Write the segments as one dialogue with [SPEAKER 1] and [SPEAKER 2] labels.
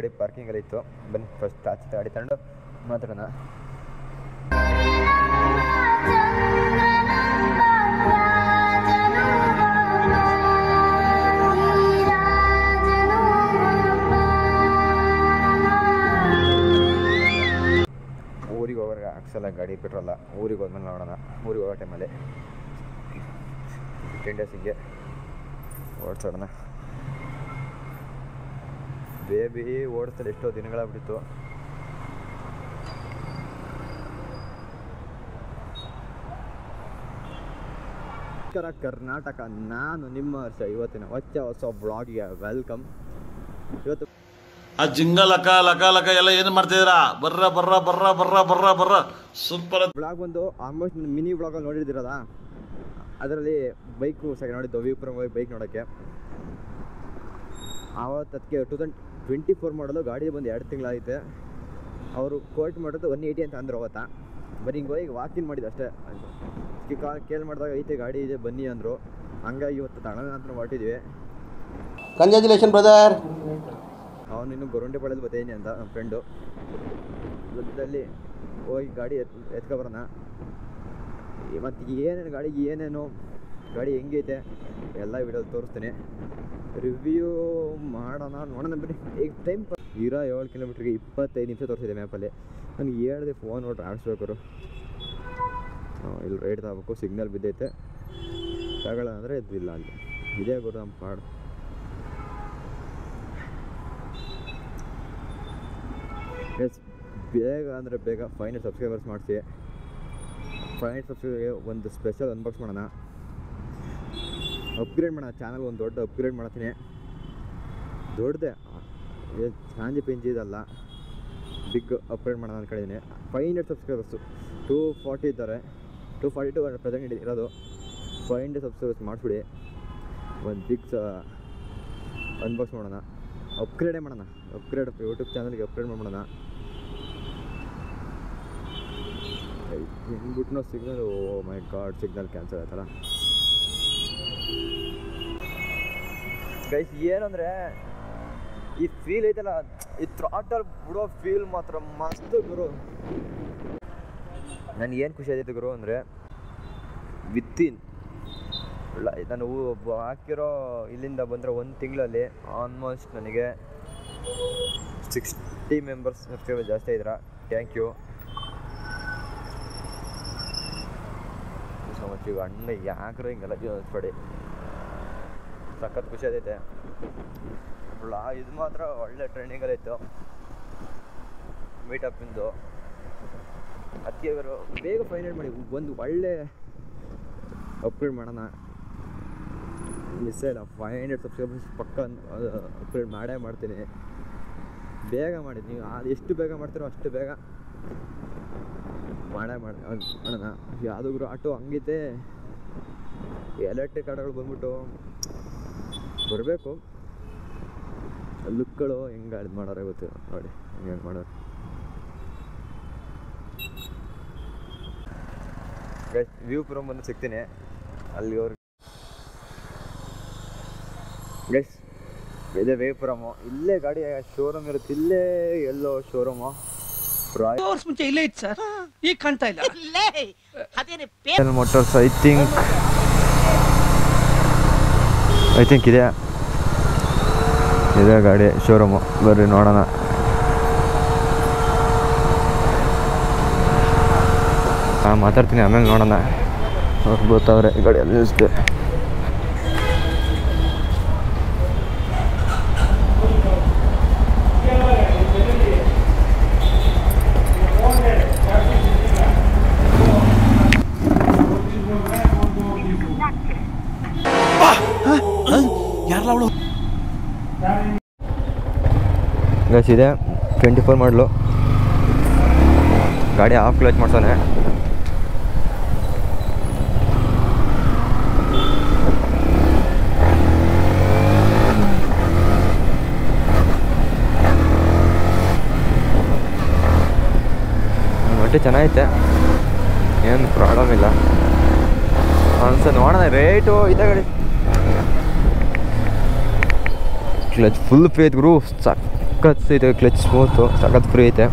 [SPEAKER 1] ಗಾಡಿ ಪಾರ್ಕಿಂಗಲ್ಲಿ ಇತ್ತು. ಬನ್ನಿ ಫಸ್ಟ್ ಆಚೆ ಗಾಡಿ ತಗೊಂಡು ಮಾತಾಡೋಣ. ಊರಿಗೆ ಹೋಗೋರಿಗೆ ಹಾಕ್ಸಲ್ಲ ಗಾಡಿ ಪೆಟ್ರೋಲ್ಲ. ಊರಿಗೆ ಹೋದ್ಮೇಲೆ ನೋಡೋಣ. ಊರಿಗೆ ಹೋಗೋ ಟೈಮಲ್ಲಿ 10 days ಹಿಂಗೆ ಓಡಿಸೋಣ. ಬೇಬಿ ಓಡಿಸಲು ಎಷ್ಟೋ ದಿನಗಳಾಗ್ಬಿಟ್ಟಿತ್ತು. ಕರ್ನಾಟಕ, ನಾನು ನಿಮ್ಮ ಹರ್ಷ. ಇವತ್ತಿನ ಹೊಸ ಬ್ಲಾಗ್ಗೆ ವೆಲ್ಕಮ್. ಇವತ್ತು
[SPEAKER 2] ಆ ಜಿಂಗ ಲಕ ಲಕ ಲಕ ಎಲ್ಲ ಏನು ಮಾಡ್ತಿದ್ದೀರಾ? ಬರ್ರ ಬರ್ರ ಬರ್ರ ಬರ್ರ ಬರ್ರ ಬರ್ರ ಸೂಪರ್
[SPEAKER 1] ಬ್ಲಾಗ್ ಬಂದು ಆಲ್ಮೋಸ್ಟ್ ಮಿನಿ ಬ್ಲಾಗಲ್ಲಿ ನೋಡಿದ್ದೀರಲ್ಲ, ಅದರಲ್ಲಿ ಬೈಕು ಸರಿ ನೋಡಿದ್ದು ವಿಪುರಂ ಹೋಗಿ ಬೈಕ್ ನೋಡೋಕ್ಕೆ. ಅದಕ್ಕೆ 2024 ಮಾಡಲು ಗಾಡಿ ಬಂದು 2 ತಿಂಗಳಾಗೈತೆ. ಅವರು ಕೋಟ್ ಮಾಡೋದು 180 ಅಂತ ಅಂದರು ಅವತ್ತ. ಬರೀ ಹಿಂಗೆ ಹೋಗಿ ವಾಕಿನ್ ಮಾಡಿದ್ದು ಅಷ್ಟೇ. ಕೇಳಿ ಮಾಡಿದಾಗ ಐತೆ ಗಾಡಿ ಇದೆ ಬನ್ನಿ ಅಂದರು. ಹಂಗಾಗಿ ಇವತ್ತು ತಗೊಳ್ಳೋಣ ಅಂತ ಹೊರಟಿದ್ವಿ.
[SPEAKER 3] Congratulation brother.
[SPEAKER 1] ಅವನು ಇನ್ನು ಗೊರಂಟೆಪಾಳ್ಯದಲ್ಲಿ ಬರ್ತೀನಿ ಅಂತ ನಮ್ಮ ಫ್ರೆಂಡು. ಜೊತೆಯಲ್ಲಿ ಹೋಗಿ ಗಾಡಿ ಎತ್ಕೊಬರೋಣ. ಮತ್ತು ಏನೇನು ಗಾಡಿಗೆ ಏನೇನು ಗಾಡಿ ಹೆಂಗೈತೆ ಎಲ್ಲ ವಿಡಿಯೋ ತೋರಿಸ್ತೀನಿ, ರಿವ್ಯೂ ಮಾಡೋಣ. ನೋಡೋಣ ಬನ್ನಿ. ಈಗ ಟೈಮ್ ಇರೋ 7 ಕಿಲೋಮೀಟ್ರಿಗೆ 25 ನಿಮಿಷ ತೋರಿಸಿದೆ ಮ್ಯಾಪಲ್ಲಿ. ನನಗೆ ಹೇಳಿದೆ ಫೋನ್ ನೋಡ್ರಿ ಆಡಿಸ್ಬೇಕಾರು. ಇಲ್ಲಿ ರೈಟ್ ತಗೋಬೇಕು. ಸಿಗ್ನಲ್ ಬಿದ್ದೈತೆ, ತಗೊಳ್ಳೋಣ ಅಂದರೆ ಇದಿಲ್ಲ. ಅಲ್ಲಿ ಇದೇ ಗುರು ನಮ್ಮ ಪಾಡು. ಎಸ್, ಬೇಗ ಅಂದರೆ ಬೇಗ 500 ಸಬ್ಸ್ಕ್ರೈಬರ್ಸ್ ಮಾಡಿಸಿ. 500 ಸಬ್ಸ್ಕ್ರೈಬರ್ಗೆ ಒಂದು ಸ್ಪೆಷಲ್ ಅನ್ಬಾಕ್ಸ್ ಮಾಡೋಣ. ಅಪ್ಗ್ರೇಡ್ ಮಾಡೋಣ ಚಾನಲ್. ಒಂದು ದೊಡ್ಡ ಅಪ್ಗ್ರೇಡ್ ಮಾಡ್ತೀನಿ. ದೊಡ್ಡದೇ, ಸಾಂಜಿ ಪಿಂಜಿ ಇದಲ್ಲ, ಬಿಗ್ ಅಪ್ಗ್ರೇಡ್ ಮಾಡೋಣ ಅಂದ್ಕೊಂಡಿದ್ದೀನಿ. 500 ಸಬ್ಸ್ಕ್ರೈಬರ್ಸು 240 ಇದ್ದಾರೆ. 242 ಪ್ರೆಸೆಂಟ್ ಇರೋದು. 500 ಸಬ್ಸ್ಕ್ರೈಬರ್ಸ್ ಮಾಡಿಸ್ಬಿಡಿ. ಒಂದು ಬಿಗ್ ಅನ್ಬಾಕ್ಸ್ ಮಾಡೋಣ. ಅಪ್ಗ್ರೇಡೇ ಮಾಡೋಣ. ಅಪ್ಗ್ರೇಡ್ ಯೂಟ್ಯೂಬ್ ಚಾನಲ್ಗೆ ಅಪ್ಗ್ರೇಡ್ ಮಾಡೋಣ. ಹಿಂಗ್ಬಿಟ್ಟು ಸಿಗ್ನಲ್, ಓ ಮೈ ಗಾಡ್, ಸಿಗ್ನಲ್ ಕ್ಯಾನ್ಸಲ್ ಆಯ್ತಲ್ಲ ಗೈಸ್. ಏನಂದರೆ ಈ ಫೀಲ್ ಐತಲ್ಲ, ಈ ಥ್ರಾಟಲ್ ಬಿಡೋ ಫೀಲ್ ಮಾತ್ರ ಮಸ್ತ್ ಗುರು. ನನಗೆ ಏನು ಖುಷಿ ಆಯಿತು ಗುರು ಅಂದರೆ, ವಿತಿನ್ ನಾನು ಹಾಕಿರೋ ಇಲ್ಲಿಂದ ಬಂದರೆ 1 ತಿಂಗಳಲ್ಲಿ ಆಲ್ಮೋಸ್ಟ್ ನನಗೆ 60 ಮೆಂಬರ್ಸ್ ಸಬ್ಸ್ಕ್ರೈಬರ್ ಜಾಸ್ತಿ ಇದ್ದೀರಾ. Thank you so much. ಈಗ ಅಣ್ಣ ಯಾಕ್ರೆ ಹಿಂಗೆಲ್ಲ ಜೀವನಿಸ್ಬೇಡಿ. ಸಖತ್ ಖುಷಿ ಆಗೈತೆ. ಇದು ಮಾತ್ರ ಒಳ್ಳೆ ಟ್ರೆಂಡಿಂಗಲ್ಲಿತ್ತು ಮೀಟಪ್ಪಿಂದು. ಅದಕ್ಕೆ ಇವರು ಬೇಗ ಫೈನಲ್ ಮಾಡಿ ಒಂದು ಒಳ್ಳೆ ಅಪ್ಗ್ರೇಡ್ ಮಾಡೋಣ. ಮಿಸ್ ಇಲ್ಲ. 500 ಸಬ್ಸ್ಕ್ರೈಬರ್ಸ್ ಪಕ್ಕ ಅಪ್ಗ್ರೇಡ್ ಮಾಡೇ ಮಾಡ್ತೀನಿ. ಬೇಗ ಮಾಡಿ. ನೀವು ಎಷ್ಟು ಬೇಗ ಮಾಡ್ತೀರೋ ಅಷ್ಟು ಬೇಗ ಮಾಡೋಣ. ಯಾವುದಾದ್ರು ಆಟೋ ಹಂಗೈತೆ, ಎಲೆಕ್ಟ್ರಿಕ್ ಆಟೋಗಳು ಬಂದ್ಬಿಟ್ಟು ಬರಬೇಕು. ಲುಕ್ಗಳು ಹೆಂಗೆ ಇದು ಮಾಡೋರೆ ಗೊತ್ತು ನೋಡಿ, ಹೆಂಗೆ ಮಾಡೋರು. ವಿಪುರಂ ಬಂದು ಸಿಗ್ತೀನಿ ಅಲ್ಲಿ. ಅವ್ರಿಗೆ ಗೈಸ್ ಇದೇ ವಿಪುರಮು. ಇಲ್ಲೇ ಗಾಡಿ ಶೋರೂಮ್ ಇರುತ್ತೆ. ಇಲ್ಲೇ ಎಲ್ಲೋ ಶೋರೂಮು
[SPEAKER 4] ಮುಂಚೆ ಇಲ್ಲೇ ಇತ್ತು ಸರ್, ಈಗ ಕಾಣ್ತಾ ಇಲ್ಲ.
[SPEAKER 1] ಮೋಟರ್ಸ್ ಐ ಥಿಂಕ್ ಇದೆ ಗಾಡಿ ಶೋರೂಮು. ಬರ್ರಿ ನೋಡೋಣ. ಮಾತಾಡ್ತೀನಿ ಆಮೇಲೆ ನೋಡೋಣ. ಅವ್ರು ಗೊತ್ತವ್ರೆ ಗಾಡಿ ಅಲ್ಲಿ ನಿಲ್ಲಿಸ್ದೆ. ಗೈಸ್ ಇದೆ 24 ಮಾಡಲು. ಗಾಡಿ ಹಾಫ್ ಕ್ಲಚ್ ಮಾಡ್ತಾನೆ. ಒಟ್ಟು ಚೆನ್ನಾಗೈತೆ, ಏನು ಪ್ರಾಬ್ಲಮ್ ಇಲ್ಲ ಅನ್ಸ. ನೋಡೋಣ ರೇಟು ಇದೆ ಗಾಡಿ. ಕ್ಲಚ್ ಫುಲ್ ಫೇತ್ ಗುರು. ಸಾಕು ಸಖತ್ ಇದು ಕ್ಲಚ್ ಸ್ಮೂತು ಸಖತ್ ಫ್ರೀ ಐತೆ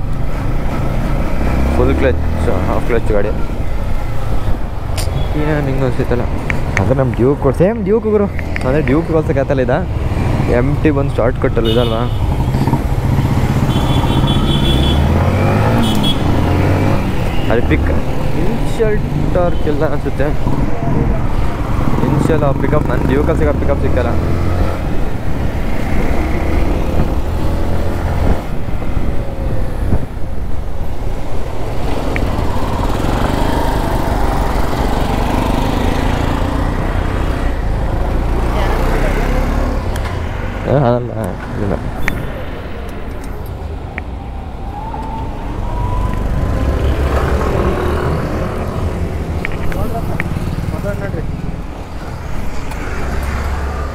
[SPEAKER 1] ಫುಲ್ ಕ್ಲಚ್ ಹಾಫ್ ಕ್ಲಚ್ ಗಾಡಿ ಏನು ಹಿಂಗೆ ಅನಿಸುತ್ತಲ್ಲ ಅಂದರೆ ನಮ್ಮ ಡ್ಯೂಕ್ ಸೇಮ್ ಡ್ಯೂಕ್ ಗುರು ಅಂದರೆ ಡ್ಯೂಕ್ ಹೋಲ್ಸೋಕ್ಕಾಗತ್ತಲ್ಲ ಇದೆ MT ಬಂದು ಶಾರ್ಟ್ ಕಟ್ಟಲ್ಲ ಇದಲ್ವಾ ಅದು ಇನ್ಷಿಯಲ್ ಟಾರ್ಕ್ ಎಲ್ಲ ಅನಿಸುತ್ತೆ ಇನ್ಷಿಯಲ್ ಪಿಕಪ್ ನನ್ನ ಡ್ಯೂಕಲ್ಲಿ ಸಿಗೋ ಪಿಕಪ್ ಸಿಕ್ಕಲ್ಲ ಅದಲ್ಲ ಇಲ್ಲ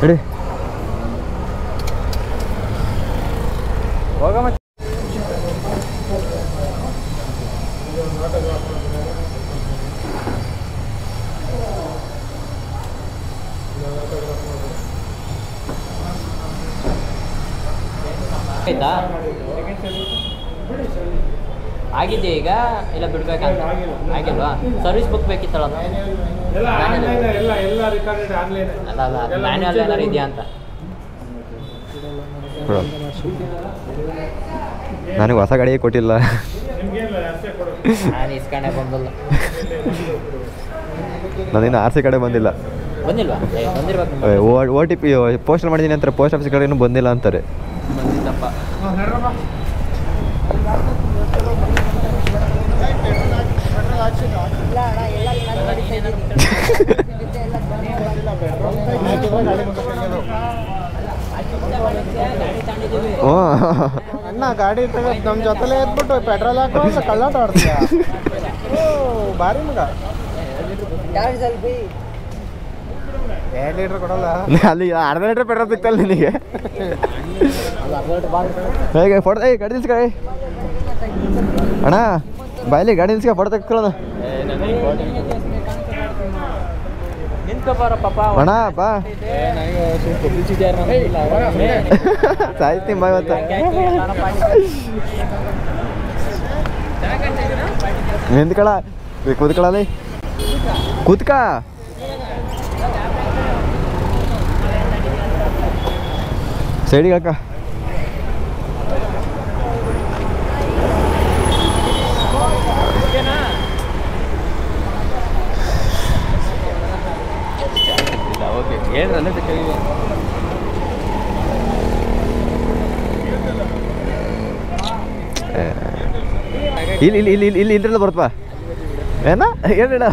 [SPEAKER 1] ready ಹೋಗಮ್ಮ
[SPEAKER 5] ಆಯ್ತಾ ಆಗಿದೆ ಈಗ ಇಲ್ಲ ಬಿಡ್ಬೇಕಂತ ಆಗಿಲ್ವಾ ಸರ್ವಿಸ್ ಬುಕ್ ಬೇಕಿತ್ತಲ್ಲ ಅಲ್ಲ ಮ್ಯಾನ್ಯಲ್ ಏನಾರು ಇದೆಯಾ ಅಂತ
[SPEAKER 1] ನನಗೆ ಹೊಸ ಗಾಡಿಯೇ ಕೊಟ್ಟಿಲ್ಲ
[SPEAKER 5] ನಾನು ಇಸ್ಕೊಂಡೆ ಬಂದಲ್ಲ
[SPEAKER 1] ನಾನಿನ್ನು RC ಕಡೆ ಬಂದಿಲ್ಲ
[SPEAKER 5] ಬಂದಿಲ್ವಾ ಬಂದಿರ್ಬೇಕು
[SPEAKER 1] OTP ಪೋಸ್ಟಲ್ ಮಾಡಿದ್ದೀನಿ ಅಂತಾರೆ ಪೋಸ್ಟ್ ಆಫೀಸ್ ಕಡೆ ಇನ್ನೂ ಬಂದಿಲ್ಲ ಅಂತಾರೆ
[SPEAKER 5] ಬಂದಿದ್ದಪ್ಪ
[SPEAKER 3] ಅಣ್ಣ ಗಾಡಿ ತಗೋ ನಮ್ಮ ಜೊತೆಲೇ ಎದ್ಬಿಟ್ಟು ಪೆಟ್ರೋಲ್ ಹಾಕೋ ಕಳ್ಳಾಟ ಆಡ್ತೀಯ ಭಾರಿ ಮಗ 2 ಲೀಟ್ರ್ ಕೊಡಲ್ಲ
[SPEAKER 1] ಅಲ್ಲಿ ಅರ್ಧ ಲೀಟ್ರ್ ಪೆಟ್ರೋಲ್ ಸಿಗ್ತಲ್ಲ ನಿನಗೆ ಹೇಗೆ ಫೋಟೋ ಗಾಡಿ ನಿಲ್ಸ್ಕ ಅಣ್ಣ ಬಾಯಲ್ಲಿ ಗಾಡಿ ನಿಲ್ಸ್ಕ ಫೋಟೋ ತೆಗೆದುಕೊಳ್ಳೋಣ ಅಣ್ಣ ಬಾ ಸಾಯ್ತೀನಿ ಬಾ ಇವತ್ತು ನಿಂತ್ಕೊಳ ಕೂತ್ಕೊಳ್ಳಲಿ ಕೂತ್ಕ ಸೈಡಿಗೆ ಹಾಕ ಇಲ್ಲಿ ಇಲ್ಲಿ ಇಲ್ಲಿ ಇಲ್ಲಿ ಇಲ್ರಲ್ಲ ಬರುತ್ತಪ್ಪ ಏನ ಹೇಳ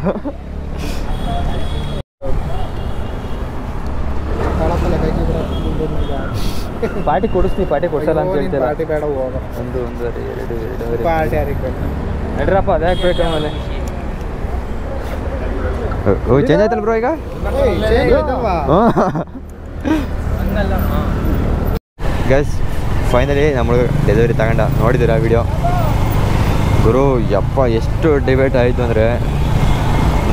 [SPEAKER 1] ಪಾರ್ಟಿ ಕೊಡಿಸ್ತೀನಿ ಪಾರ್ಟಿ ಕೊಡ್ಸಲ್ಲ ಅಂತ ಹೇಳ್ತೀರ
[SPEAKER 3] ಪಾರ್ಟಿ ಬೇಡ ಹೋಗ
[SPEAKER 1] ಒಂದೂವರೆ ಎರಡು
[SPEAKER 3] ಪಾರ್ಟಿ ಯಾರಿಗೆ ಬೇಕು
[SPEAKER 1] ನಡ್ರಪ್ಪ ಅದು ಯಾಕೆ ಬೇಕು ಆಮೇಲೆ ಓ ಚೇಂಜ್ ಆಯ್ತಲ್ಲ ಬ್ರೋ ಈಗ ಗೈಸ್ ಫೈನಲಿ ನಮಗೆ ಡೆಲಿವರಿ ತಗೊಂಡ ನೋಡಿದ್ದೀರಾ ವಿಡಿಯೋ ಗುರು ಯಪ್ಪ ಎಷ್ಟು ಡಿಬೇಟ್ ಆಯಿತು ಅಂದರೆ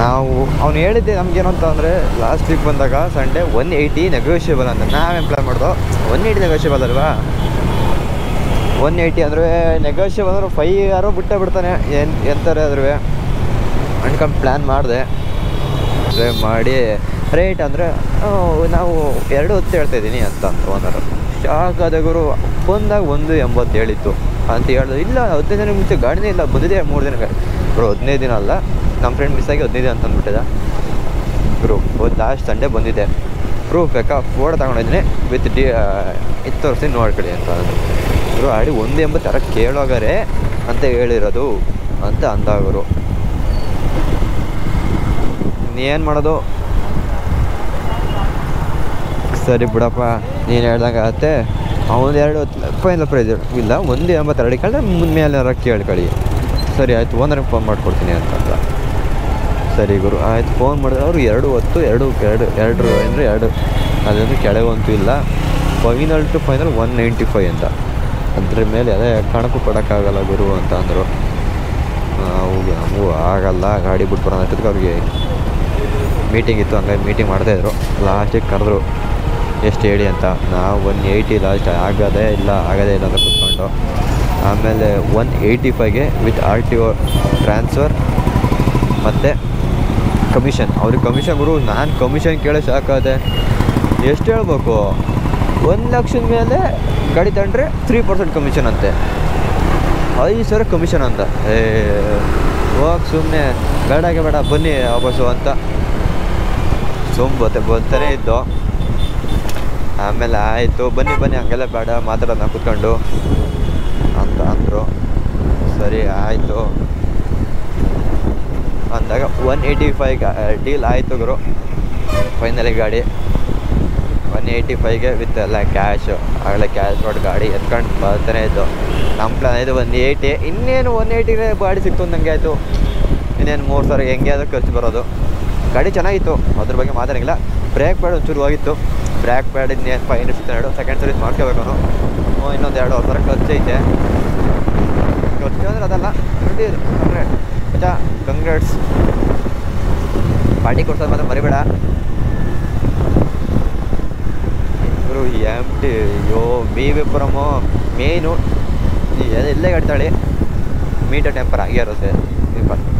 [SPEAKER 1] ನಾವು ಅವ್ನು ಹೇಳಿದ್ದೆ ನಮಗೇನು ಅಂತ ಅಂದರೆ ಲಾಸ್ಟ್ ವೀಕ್ ಬಂದಾಗ ಸಂಡೇ 180 ನೆಗೋಷಿಯಬಲ್ ಅಂತ ನಾವೇನು ಪ್ಲಾನ್ ಮಾಡ್ದೋ 180 ನೆಗೋಷಿಯಬಲ್ ಅಲ್ವಾ 180 ಅಂದರೆ ನೆಗೋಷಿಯಬಲ್ ಅಂದ್ರೆ 5 ಯಾರೋ ಬಿಟ್ಟೇ ಬಿಡ್ತಾನೆ ಎಂತಾರೆ ಆದ್ರೂ ಅನ್ಕೊಂಡು ಪ್ಲ್ಯಾನ್ ಮಾಡಿದೆ ಮಾಡಿ ರೇಟ್ ಅಂದರೆ ನಾವು 2 ಹೇಳ್ತಾಯಿದ್ದೀನಿ ಅಂತ ಓನರು ಶಾಕ್ ಆದ ಗುರು ಬಂದಾಗ 180 ಹೇಳಿತ್ತು ಅಂತ ಹೇಳಿದ್ರು ಇಲ್ಲ 15 ದಿನ ಮುಂಚೆ ಗಾಡಿನೇ ಇಲ್ಲ ಬಂದಿದೆ 3 ದಿನ ಗುರು 15 ದಿನ ಅಲ್ಲ ನಮ್ಮ ಫ್ರೆಂಡ್ ಮಿಸ್ ಆಗಿ 15 ದಿನ ಅಂತ ಅಂದ್ಬಿಟ್ಟಿದೆ ಗುರು ಲಾಸ್ಟ್ ಸಂಡೇ ಬಂದಿದೆ ಪ್ರೂಫ್ ಬೇಕಾ ಫೋಟೋ ತಗೊಂಡಿದ್ದೀನಿ ವಿತ್ ಇದು ತೋರಿಸಿ ನೋಡ್ಕೊಳ್ಳಿ ಅಂತ ಗುರು ಆಡಿ 180 ಯಾರ ಕೇಳೋಗಾರೆ ಅಂತ ಹೇಳಿರೋದು ಅಂತ ಅಂದಾಗರು ಏನು ಮಾಡೋದು ಸರಿ ಬಿಡಪ್ಪ ನೀನು ಹೇಳ್ದಂಗೆ ಆಗುತ್ತೆ ಅವನು 2 ಫೈನಲ್ ಪ್ರೈಸ್ ಇಲ್ಲ 182 ಕೇಳಿದ್ರೆ ಮುಂದ್ಮೇಲೆ ಕೇಳ್ಕೊಳ್ಳಿ ಸರಿ ಆಯಿತು ಓನರ್ಗೆ ಫೋನ್ ಮಾಡಿಕೊಡ್ತೀನಿ ಅಂತಂದ ಸರಿ ಗುರು ಆಯ್ತು ಫೋನ್ ಮಾಡಿದ್ರೆ ಅವರು 2 ಹೊತ್ತು 2 ಅಂದರೆ 2 ಅದೊಂದು ಕೆಳಗಂತೂ ಇಲ್ಲ ಫೈನಲ್ ಟು ಫೈನಲ್ 195 ಅಂತ ಅದ್ರ ಮೇಲೆ ಅದೇ ಕಣಕ್ಕೂ ಕೊಡೋಕ್ಕಾಗಲ್ಲ ಗುರು ಅಂತ ಅಂದರು ನಮಗೂ ಆಗಲ್ಲ ಗಾಡಿ ಬಿಟ್ಟು ಬರೋಣ ಅಷ್ಟೊತ್ತಿಗೆ ಅವ್ರಿಗೆ ಮೀಟಿಂಗ್ ಇತ್ತು ಹಂಗಾಗಿ ಮೀಟಿಂಗ್ ಮಾಡ್ತಾಯಿದ್ರು ಲಾಸ್ಟಿಗೆ ಕರೆದ್ರು ಎಷ್ಟು ಹೇಳಿ ಅಂತ ನಾವು 180 ಲಾಸ್ಟ್ ಆಗೋದೇ ಇಲ್ಲ ಅಂತ ಕೂತ್ಕೊಂಡು ತಗೊಂಡು ಆಮೇಲೆ 185ಗೆ ವಿತ್ RTO ಟ್ರಾನ್ಸ್ಫರ್ ಮತ್ತು ಕಮಿಷನ್. ಅವ್ರಿಗೆ ಕಮಿಷನ್ ಗುರು, ನಾನು ಕಮಿಷನ್ ಕೇಳೋ ಸಾಕಾದೆ. ಎಷ್ಟು ಹೇಳ್ಬೇಕು, 1 ಲಕ್ಷದ ಮೇಲೆ ಗಾಡಿ ತಗೊಂಡ್ರೆ 3% ಕಮಿಷನ್ ಅಂತೆ, 5,000 ಕಮಿಷನ್ ಅಂತ. ಹೋಗಿ ಸುಮ್ಮನೆ ಬೇಡಾಗೆ ಬೇಡ ಬನ್ನಿ ವಾಪಸ್ಸು ಅಂತ ಬರ್ತಾನೆ ಇದ್ದು. ಆಮೇಲೆ ಆಯಿತು ಬನ್ನಿ ಹಂಗೆಲ್ಲ ಬೇಡ ಮಾತಾಡೋಣ ಕೂತ್ಕೊಂಡು ಅಂತ ಅಂದರು. ಸರಿ ಆಯಿತು ಅಂದಾಗ 185 ಡೀಲ್ ಆಯಿತು ಗುರು. ಫೈನಲಿ ಗಾಡಿ 185ಗೆ ವಿತ್ ಎಲ್ಲ ಕ್ಯಾಶು. ಆಗಲೇ ಕ್ಯಾಶ್ ಕೊಟ್ಟು ಗಾಡಿ ಎತ್ಕೊಂಡು ಬರ್ತಾನೆ ಇದ್ದು. ನಮ್ಮ ಪ್ಲಾನ್ ಇದು 180. ಇನ್ನೇನು 180ಗೆ ಗಾಡಿ ಸಿಕ್ತು ನನಗೆ ಆಯಿತು. ಇನ್ನೇನು 3,000 ಹೆಂಗೆ ಆದರೂ ಖರ್ಚು ಬರೋದು. ಗಾಡಿ ಚೆನ್ನಾಗಿತ್ತು, ಅದ್ರ ಬಗ್ಗೆ ಮಾತಾಡೋಂಗಿಲ್ಲ. ಬ್ರೇಕ್ ಪ್ಯಾಡ್ ಒಂಚೂರು ಹೋಗಿತ್ತು. ಬ್ರೇಕ್ ಪ್ಯಾಡ್ ಇನ್ನೇನು 500 ಸೆಕೆಂಡ್ ಸರ್ವಿಸ್ ಮಾಡ್ಕೋಬೇಕು ಅವನು. ಇನ್ನೊಂದು 2,000 ಖರ್ಚು ಐತೆ. ಖರ್ಚು ಅಂದರೆ ಅದಲ್ಲ, ಮಚ್ಚಾ ಕಂಗ್ರಾಟ್ಸ್. ಪಾರ್ಟಿ ಕೊಡ್ಸೋದು ಮಾತ್ರ ಮರಿಬೇಡ. ಇವರು MT BVಪುರಮು ಮೇಯ್ನು ಎಲ್ಲೇ ಗಾಡಿ ಮೀಟರ್ ಟೆಂಪರ್ ಆಗೇ ಇರುತ್ತೆ.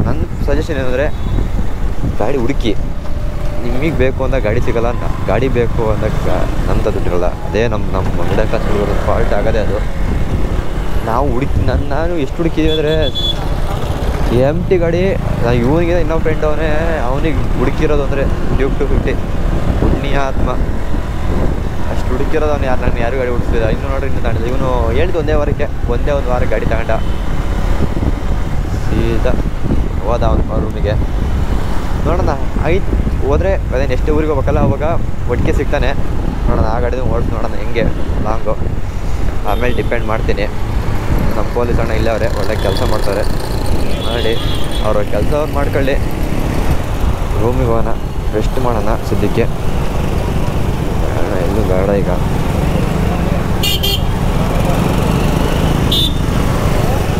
[SPEAKER 1] ನನ್ನ ಸಜೆಷನ್ ಏನಂದರೆ ಗಾಡಿ ಹುಡುಕಿ, ನಿಮಗೆ ಬೇಕು ಅಂತ ಗಾಡಿ ಸಿಗೋಲ್ಲ ಅಂತ. ಗಾಡಿ ಬೇಕು ಅಂದಾಗ ನಮ್ದು ದುಡ್ಡಿರಲ್ಲ. ಅದೇ ನಮ್ಮ ಮಿಡಲ್ ಕ್ಲಾಸ್ ಹುಡುಗರು ಫಾಲ್ಟ್ ಆಗೋದೇ ಅದು. ನಾವು ನಾನು ಎಷ್ಟು ಹುಡುಕಿದ್ದೀವಿ ಅಂದರೆ MT ಗಾಡಿ. ಇವನಿಗೆ ಇನ್ನೊಬ್ಬ ಫ್ರೆಂಡ್ ಅವನಿಗೆ ಹುಡುಕಿರೋದು ಅಂದರೆ ಡ್ಯೂಕ್ 250 ಪುಣ್ಯಾತ್ಮ. ಅಷ್ಟು ಹುಡುಕಿರೋದು ಅವ್ನು ನಾನು ಯಾರು ಗಾಡಿ ಹುಡುಕ್ತಿದ್ದ. ಇನ್ನೂ ನೋಡ್ರಿ ಇನ್ನು ತಗೊಂಡಿದ್ದ. ಇವನು ಹೇಳಿದ್ದು ಒಂದೇ ಒಂದು ವಾರ ಗಾಡಿ ತಗೊಂಡ. ಸೀದಾ ಹೋದ ಅವನ ರೂಮಿಗೆ. ನೋಡೋಣ ಆಯ್ತು ಹೋದರೆ ಅದೇ ನೆಕ್ಸ್ಟ್ ಊರಿಗೆ ಹೋಗ್ಬೇಕಲ್ಲ, ಅವಾಗ ಒಟ್ಟಿಗೆ ಸಿಗ್ತಾನೆ. ನೋಡೋಣ ಆ ಗಾಡಿದು ಓಡಿಸಿ ನೋಡೋಣ ಹೆಂಗೆ ಲಾಂಗು. ಆಮೇಲೆ ಡಿಪೆಂಡ್ ಮಾಡ್ತೀನಿ. ನಮ್ಮ ಪೊಲೀಸ್ ಅಣ್ಣ ಇಲ್ಲೇ ಅವರೇ, ಒಳ್ಳೆ ಕೆಲಸ ಮಾಡ್ತಾರೆ. ಮಾಡಿ ಅವ್ರ ಕೆಲಸ ಅವ್ರು ಮಾಡ್ಕೊಳ್ಳಿ. ರೂಮಿಗೆ ಹೋಗೋಣ, ರೆಸ್ಟ್ ಮಾಡೋಣ ಸದ್ಯಕ್ಕೆ. ಎಲ್ಲೂ ಬೇಡ ಈಗ.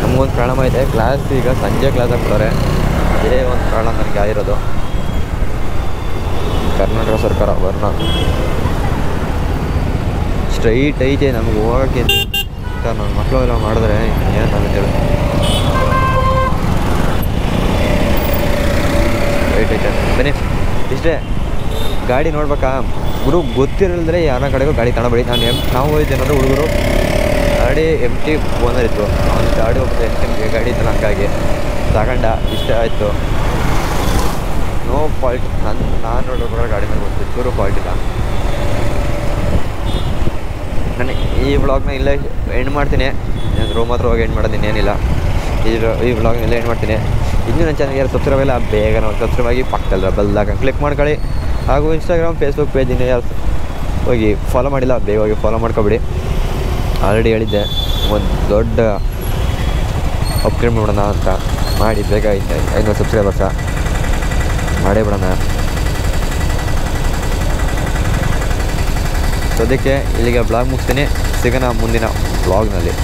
[SPEAKER 1] ನಮಗೊಂದು ಪ್ರಾಬ್ಲಮ್ ಐತೆ, ಕ್ಲಾಸ್ ಈಗ ಸಂಜೆ ಕ್ಲಾಸ್ ಹಾಕ್ತಾರೆ. ಅದೇ ಒಂದು ಪ್ರಾಬ್ಲಮ್ ನನಗೆ ಆಗಿರೋದು. ಕರ್ನಾಟಕ ಸರ್ಕಾರ ವರ್ಣ ಸ್ಟ್ರೈಟ್ ಐತೆ ನಮಗೆ ಹೋಗೋಕ್ಕೆ ಅಂತ. ನನ್ನ ಮಕ್ಕಳು ಎಲ್ಲ ಮಾಡಿದ್ರೆ ಏನಾಗುತ್ತೆ ರೈಟ್ ಐತೆ. ಬನ್ನಿ ಇಷ್ಟೇ. ಗಾಡಿ ನೋಡ್ಬೇಕಾ ಗುರು, ಗೊತ್ತಿರಲ್ದ್ರೆ ಯಾರ ಕಡೆಗೂ ಗಾಡಿ ತಗೊಬೇಡಿ. ನಾವು ಹೋಯ್ತೇನಾದ್ರು ಹುಡುಗರು ಗಾಡಿ MT ಓನರ್ ಇತ್ತು, ಅವ್ನು ಗಾಡಿ ಹೋಗ್ಬೋದು ಗಾಡಿ ಇತ್ತು. ಹಂಗಾಗಿ ತಗೊಂಡ ಇಷ್ಟ ಆಯಿತು. No fault. ನಾನು ನೋಡೋ ಗಾಡಿ ಮೇಲೆ ಗೊತ್ತು, ಚೂರು ಫಾಲ್ಟ್ ಇಲ್ಲ. ನಾನು ಈ ವ್ಲಾಗ್ನ ಇಲ್ಲೇ ಎಂಡ್ ಮಾಡ್ತೀನಿ. ರೂಮ್ ಹತ್ರ ಹೋಗಿ ಎಂಡ್ ಮಾಡೋದು ಇನ್ನೇನಿಲ್ಲ. ಈ ವ್ಲಾಗ್ನ ಇಲ್ಲೇ ಎಂಡ್ ಮಾಡ್ತೀನಿ. ಇನ್ನೂ ನನ್ನ ಚಾನಲ್ಗೆ ಯಾರು ಸಬ್ಸ್ಕ್ರೈಬ್ ಇಲ್ಲ, ಬೇಗ ನಾವು ಸಬ್ಸ್ಕ್ರೈಬ್ ಆಗಿ ಪಕ್ಕದಲ್ಲ ಬೆಲ್ದಾಗ ಕ್ಲಿಕ್ ಮಾಡ್ಕೊಳ್ಳಿ. ಹಾಗೂ ಇನ್ಸ್ಟಾಗ್ರಾಮ್ ಫೇಸ್ಬುಕ್ ಪೇಜ್ ಇನ್ನೂ ಯಾರು ಹೋಗಿ ಫಾಲೋ ಮಾಡಿಲ್ಲ, ಬೇಗ ಹೋಗಿ ಫಾಲೋ ಮಾಡ್ಕೊಬಿಡಿ. ಆಲ್ರೆಡಿ ಹೇಳಿದ್ದೆ ಒಂದು ದೊಡ್ಡ ಅಪ್ಗ್ರೇಡ್ ಮಾಡೋಣ ಅಂತ. ಮಾಡಿ ಬೇಗ 500 ಸಬ್ಸ್ಕ್ರೈಬರ್ಸ ಮಾಡೇ ಬಿಡೋಣ. ಸದ್ಯಕ್ಕೆ ಇಲ್ಲಿಗೆ ಬ್ಲಾಗ್ ಮುಗಿಸ್ತೀನಿ. ಸಿಗೋಣ ಮುಂದಿನ ಬ್ಲಾಗ್ನಲ್ಲಿ.